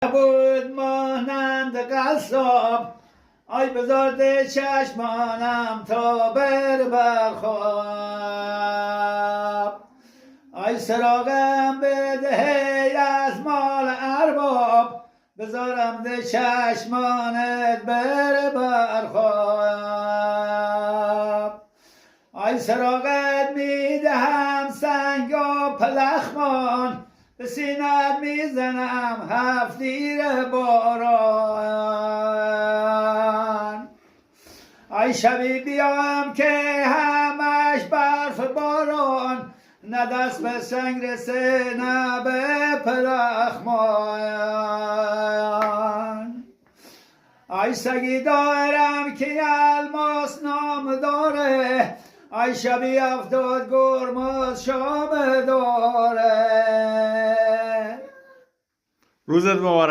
بود مانند قصاب آی بزرد چشمانم تا برخواب آی سراغم بده از مال ارباب بذارم ده چشمانت برخواب آی سراغت میدهم سنگ و پلخمان به سینت میزنم هفتیر باران آی شبی بیام که همش برف باران نه دست به سنگ رسه نه به پلخمان آی سگی دارم که الماس نام داره آی شبی 70 گرمز شام داره. روزت مبارک.